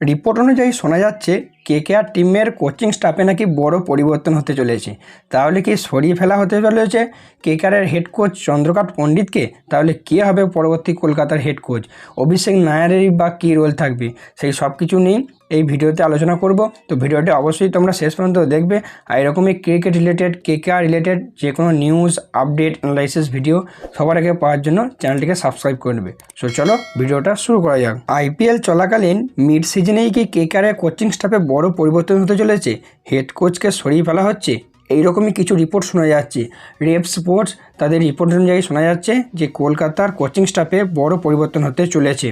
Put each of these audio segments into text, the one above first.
Report অনুযায়ী শোনা যাচ্ছে কেকেআর টিমের কোচিং স্টাফে নাকি বড় পরিবর্তন হতে চলেছে। তাহলে কি সরিয়ে ফেলা হতে চলেছে কেকেআরের হেড কোচ চন্দ্রকান্ত পণ্ডিতকে? তাহলে কে হবে পরবর্তী কলকাতার হেড কোচ? অভিষেক নায়ারেরই বা কী রোল থাকবে? সেই সব কিছু নিয়ে এই ভিডিওতে আলোচনা করব। তো ভিডিওটি অবশ্যই তোমরা শেষ পর্যন্ত দেখবে। আর এরকমই ক্রিকেট রিলেটেড, কেকেআর রিলেটেড যে কোনো নিউজ, আপডেট, অ্যানালাইসিস ভিডিও সবার আগে পাওয়ার জন্য চ্যানেলটিকে সাবস্ক্রাইব করে নেবে। সো চলো ভিডিওটা শুরু করা যাক। আইপিএল চলাকালীন মিড সিজনেই কি কেকেআরের কোচিং স্টাফে বড় পরিবর্তন হতে চলেছে? হেড কোচকে সরিয়ে ফেলা হচ্ছে, এইরকমই কিছু রিপোর্ট শোনা যাচ্ছে। রেপ স্পোর্টস তাদের রিপোর্ট অনুযায়ী শোনা যাচ্ছে যে কলকাতার কোচিং স্টাফে বড় পরিবর্তন হতে চলেছে।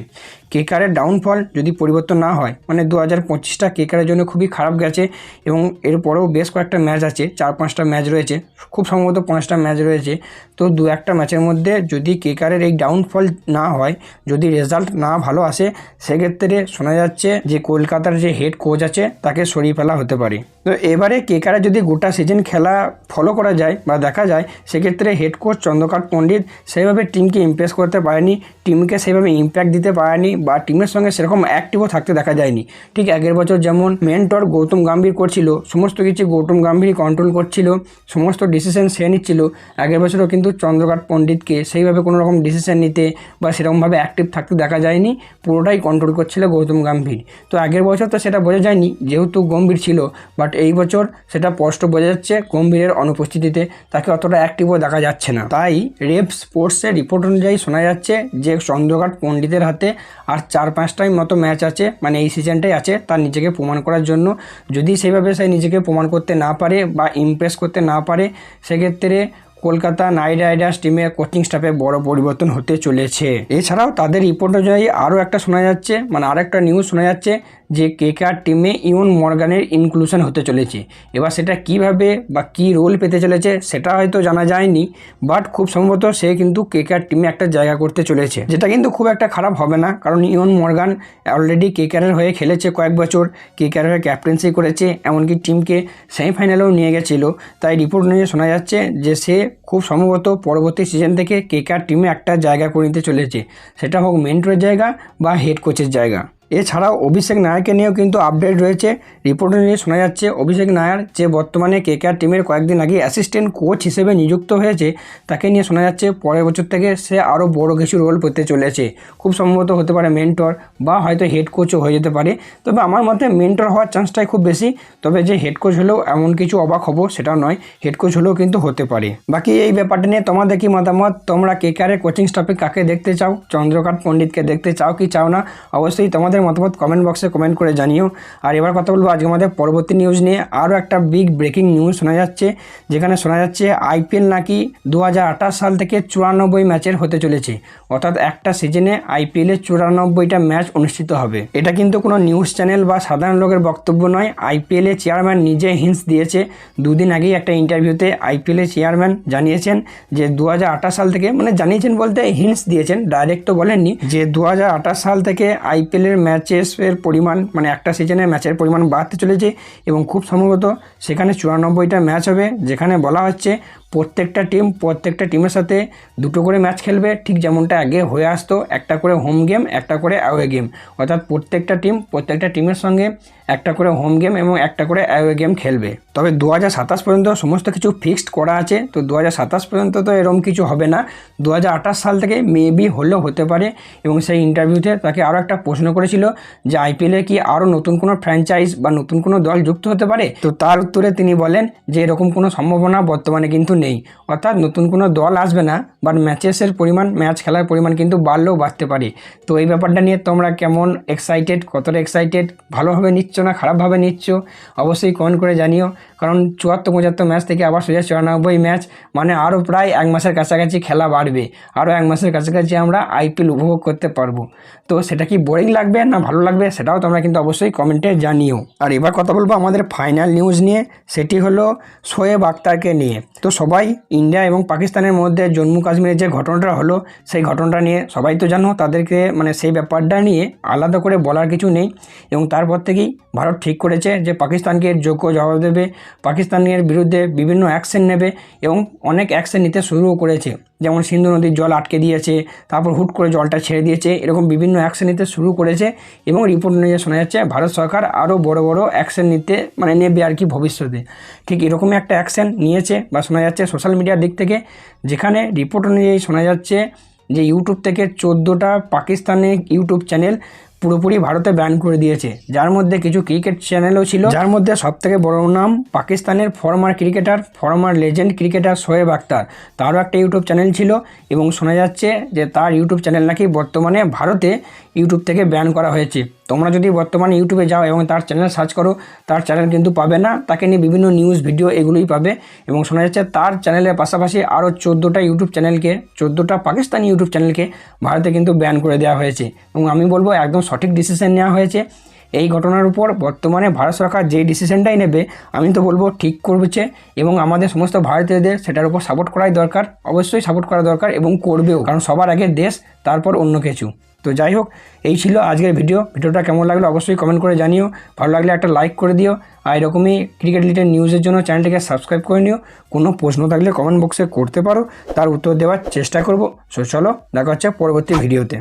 কেকেআরের ডাউনফল যদি পরিবর্তন না হয়, মানে 2025টা কেকেআরের জন্য খুবই খারাপ গেছে এবং এরপরেও বেশ কয়েকটা ম্যাচ আছে, 4-5টা ম্যাচ রয়েছে, খুব সম্ভবত 5টা ম্যাচ রয়েছে। তো 2-1টা ম্যাচের মধ্যে যদি কেকেআরের এই ডাউনফল না হয়, যদি রেজাল্ট না ভালো আসে, সেক্ষেত্রে শোনা যাচ্ছে যে কলকাতার যে হেড কোচ আছে তাকে সরিয়ে ফেলা হতে পারে। তো এবারে কেকেআরের যদি গোটা সিজন খেলা ফলো করা যায় বা দেখা যায়, সেক্ষেত্রে হেড কোচ চন্দ্রকান্ত পণ্ডিত সেইভাবে টিমকে ইমপ্রেস করতে পারেনি, টিমকে সেইভাবে ইম্প্যাক্ট দিতে পারেনি বা টিমের সঙ্গে সেরকম অ্যাক্টিভও থাকতে দেখা যায়নি। ঠিক আগের বছর যেমন মেন্টর গৌতম গম্ভীর করছিল, সমস্ত কিছু গৌতম গম্ভীরই কন্ট্রোল করছিল, সমস্ত ডিসিশন সে নিচ্ছিল। আগের বছরও কিন্তু চন্দ্রকান্ত পণ্ডিতকে সেইভাবে কোনো রকম ডিসিশন নিতে বা সেরকমভাবে অ্যাক্টিভ থাকতে দেখা যায়নি, পুরোটাই কন্ট্রোল করছিল গৌতম গম্ভীর। তো আগের বছর তো সেটা বোঝা যায়নি যেহেতু গম্ভীর ছিল, বাট এই বছর সেটা স্পষ্ট বোঝা যাচ্ছে গম্ভীরের অনুপস্থিতিতে তাকে অতটা অ্যাক্টিভও দেখা যাচ্ছে না। তাই রেপ স্পোর্টসের রিপোর্ট অনুযায়ী শোনা যাচ্ছে যে চন্দ্রকান্ত পণ্ডিতের হাতে আর 4-5টাই মতো ম্যাচ আছে, মানে এই সিজনটাই আছে তার নিজেকে প্রমাণ করার জন্য। যদি সেইভাবে সে নিজেকে প্রমাণ করতে না পারে বা ইমপ্রেস করতে না পারে, সেক্ষেত্রে কলকাতা নাইট রাইডার্স টিমের কোচিং স্টাফে বড় পরিবর্তন হতে চলেছে। এছাড়াও তাদের রিপোর্ট অনুযায়ী আরও একটা শোনা যাচ্ছে, মানে আরেকটা নিউজ শোনা যাচ্ছে যে কেকেআর টিমে ইয়ন মর্গানের ইনক্লুশন হতে চলেছে। এবার সেটা কিভাবে বা কী রোল পেতে চলেছে সেটা হয়তো জানা যায়নি, বাট খুব সম্ভবত সে কিন্তু কেকেআর টিমে একটা জায়গা করতে চলেছে, যেটা কিন্তু খুব একটা খারাপ হবে না। কারণ ইয়ন মর্গান অলরেডি কেকেআরের হয়ে খেলেছে কয়েক বছর, কেকেআরের হয়ে ক্যাপ্টেন্সি করেছে, এমনকি টিমকে সেমিফাইনালেও নিয়ে গেছিলো। তাই রিপোর্ট অনুযায়ী শোনা যাচ্ছে যে সে খুব সম্ভবত পরবর্তী সিজন থেকে কেকেআর টিমে একটা জায়গা করে নিতে চলেছে, সেটা হোক মেন্টরের জায়গা বা হেড কোচের জায়গা। এছাড়াও অভিষেক নায়ারকে নিয়েও কিন্তু আপডেট রয়েছে। রিপোর্ট নিয়ে শোনা যাচ্ছে অভিষেক নায়ার, যে বর্তমানে কেকেআর টিমের কয়েকদিন আগে অ্যাসিস্ট্যান্ট কোচ হিসেবে নিযুক্ত হয়েছে, তাকে নিয়ে শোনা যাচ্ছে পরের বছর থেকে সে আরও বড় কিছু রোল পেতে চলেছে। খুব সম্ভবত হতে পারে মেন্টর বা হয়তো হেড কোচও হয়ে যেতে পারে। তবে আমার মতে মেন্টর হওয়ার চান্সটাই খুব বেশি। তবে যে হেড কোচ হলেও এমন কিছু অবাক হব সেটাও নয়, হেড কোচ হলেও কিন্তু হতে পারে। বাকি এই ব্যাপারটা নিয়ে তোমাদের কি মতামত? তোমরা কেকেআরের কোচিং স্টাফে কাকে দেখতে চাও? চন্দ্রকান্ত পণ্ডিতকে দেখতে চাও কি চাও না? অবশ্যই তোমাদের মতামত কমেন্ট বক্সে কমেন্ট করে জানিও। আর এবার কথা বলবো আজকে আমাদের পরবর্তী নিউজ নিয়ে। আরও একটা বিগ ব্রেকিং নিউজ শোনা যাচ্ছে, যেখানে শোনা যাচ্ছে আইপিএল নাকি 2028 সাল থেকে 94 ম্যাচের হতে চলেছে। অর্থাৎ একটা সিজনে আইপিএলে 94টা ম্যাচ অনুষ্ঠিত হবে। এটা কিন্তু কোনো নিউজ চ্যানেল বা সাধারণ লোকের বক্তব্য নয়, আইপিএলের চেয়ারম্যান নিজে হিন্টস দিয়েছে। দুদিন আগেই একটা ইন্টারভিউতে আইপিএলের চেয়ারম্যান জানিয়েছেন যে 2028 সাল থেকে, মানে জানিয়েছেন বলতে হিন্টস দিয়েছেন, ডাইরেক্ট তো বলেননি, যে 2028 সাল থেকে আইপিএলের ম্যাচের পরিমাণ, মানে একটা সিজনে ম্যাচের পরিমাণ বাড়তে চলেছে এবং খুব সম্ভবত সেখানে 94টা ম্যাচ হবে, যেখানে বলা হচ্ছে প্রত্যেকটা টিমের সাথে দুটো করে ম্যাচ খেলবে, ঠিক যেমনটা আগে হয়ে আসতো, একটা করে হোম গেম, একটা করে অ্যাওয়ে গেম। অর্থাৎ প্রত্যেকটা টিমের সঙ্গে একটা করে হোম গেম এবং একটা করে অ্যাওয়ে গেম খেলবে। তবে 2027 পর্যন্ত সমস্ত কিছু ফিক্সড করা আছে। তো 2027 পর্যন্ত তো এরকম কিছু হবে না, 2028 সাল থেকে মেবি হলেও হতে পারে। এবং সেই ইন্টারভিউতে তাকে আরও একটা প্রশ্ন করেছিল যে আইপিএলে কি আরও নতুন কোনো ফ্র্যাঞ্চাইজ বা নতুন কোনো দল যুক্ত হতে পারে? তো তার উত্তরে তিনি বলেন যে এরকম কোনো সম্ভাবনা বর্তমানে কিন্তু নেই। অর্থাৎ নতুন কোনো দল আসবে না, বাট ম্যাচ খেলার পরিমাণ কিন্তু বাড়লেও বাড়তে পারে। তো এই ব্যাপারটা নিয়ে তোমরা কেমন এক্সাইটেড, কতটা এক্সাইটেড, ভালোভাবে নিচ্ছ না খারাপভাবে নিচ্ছ? অবশ্যই কমেন্ট করে জানিও। কারণ 74-75 ম্যাচ থেকে আবার সোজা 94 ম্যাচ, মানে আরও প্রায় 1 মাসের কাছাকাছি খেলা বাড়বে, আরও 1 মাসের কাছাকাছি আমরা আইপিএল উপভোগ করতে পারবো। তো সেটা কি বোরিং লাগবে না ভালো লাগবে সেটাও তোমরা কিন্তু অবশ্যই কমেন্টে জানিও। আর এবার কথা বলবো আমাদের ফাইনাল নিউজ নিয়ে, সেটি হলো শোয়েব আখতারকে নিয়ে। তো সবাই ইন্ডিয়া এবং পাকিস্তানের মধ্যে জম্মু কাশ্মীরের যে ঘটনাটা হলো, সেই ঘটনাটা নিয়ে সবাই তো জানো, তাদেরকে মানে সেই ব্যাপারটা নিয়ে আলাদা করে বলার কিছু নেই। এবং তারপর থেকেই ভারত ঠিক করেছে যে পাকিস্তানকে যোগ্য জবাব দেবে, পাকিস্তানের বিরুদ্ধে বিভিন্ন অ্যাকশন নেবে এবং অনেক অ্যাকশন নিতে শুরুও করেছে। যেমন সিন্ধু নদীর জল আটকে দিয়েছে, তারপর হুট করে জলটা ছেড়ে দিয়েছে, এরকম বিভিন্ন অ্যাকশন নিতে শুরু করেছে। এবং রিপোর্ট অনুযায়ী শোনা যাচ্ছে ভারত সরকার আরও বড় বড় অ্যাকশন নেবে আর কি ভবিষ্যতে। ঠিক এরকমই একটা অ্যাকশন নিয়েছে বা শোনা যাচ্ছে সোশ্যাল মিডিয়ার দিক থেকে, যেখানে রিপোর্ট অনুযায়ী শোনা যাচ্ছে যে ইউটিউব থেকে 14টা পাকিস্তানি ইউটিউব চ্যানেল পুরোপুরি ভারতে ব্যান করে দিয়েছে, যার মধ্যে কিছু ক্রিকেট চ্যানেলও ছিল, যার মধ্যে সবথেকে বড় নাম পাকিস্তানের former legend cricketer Shoaib Akhtar, তারও একটা ইউটিউব চ্যানেল ছিল এবং শোনা যাচ্ছে যে তার ইউটিউব চ্যানেল নাকি বর্তমানে ভারতে ইউটিউব থেকে ব্যান করা হয়েছে। তোমরা যদি বর্তমানে ইউটিউবে যাও এবং তার চ্যানেল সার্চ করো, তার চ্যানেল কিন্তু পাবে না, তাকে নিয়ে বিভিন্ন নিউজ ভিডিও এগুলোই পাবে। এবং শোনা যাচ্ছে তার চ্যানেলের পাশাপাশি আরও 14টা পাকিস্তানি ইউটিউব চ্যানেলকে ভারতে কিন্তু ব্যান করে দেওয়া হয়েছে। এবং আমি বলবো একদম সঠিক ডিসিশন নেওয়া হয়েছে। এই ঘটনার উপর বর্তমানে ভারত সরকার যে ডিসিশনটাই নেবে আমি তো বলবো ঠিক করছে, এবং আমাদের সমস্ত ভারতীয়দের সেটার উপর সাপোর্ট করাই দরকার, অবশ্যই সাপোর্ট করা দরকার এবং করবেও, কারণ সবার আগে দেশ, তারপর অন্য কিছু। তো যাই হোক, এই ছিল আজকের ভিডিওটা কেমন লাগলো অবশ্যই কমেন্ট করে জানিও, ভালো লাগলে একটা লাইক করে দিও, আর এরকমই ক্রিকেট রিলেটেড নিউজের জন্য চ্যানেলটিকে সাবস্ক্রাইব করে নিও। কোনো প্রশ্ন থাকলে কমেন্ট বক্সে করতে পারো, তার উত্তর দেওয়ার চেষ্টা করব। চলো দেখা হচ্ছে পরবর্তী ভিডিওতে।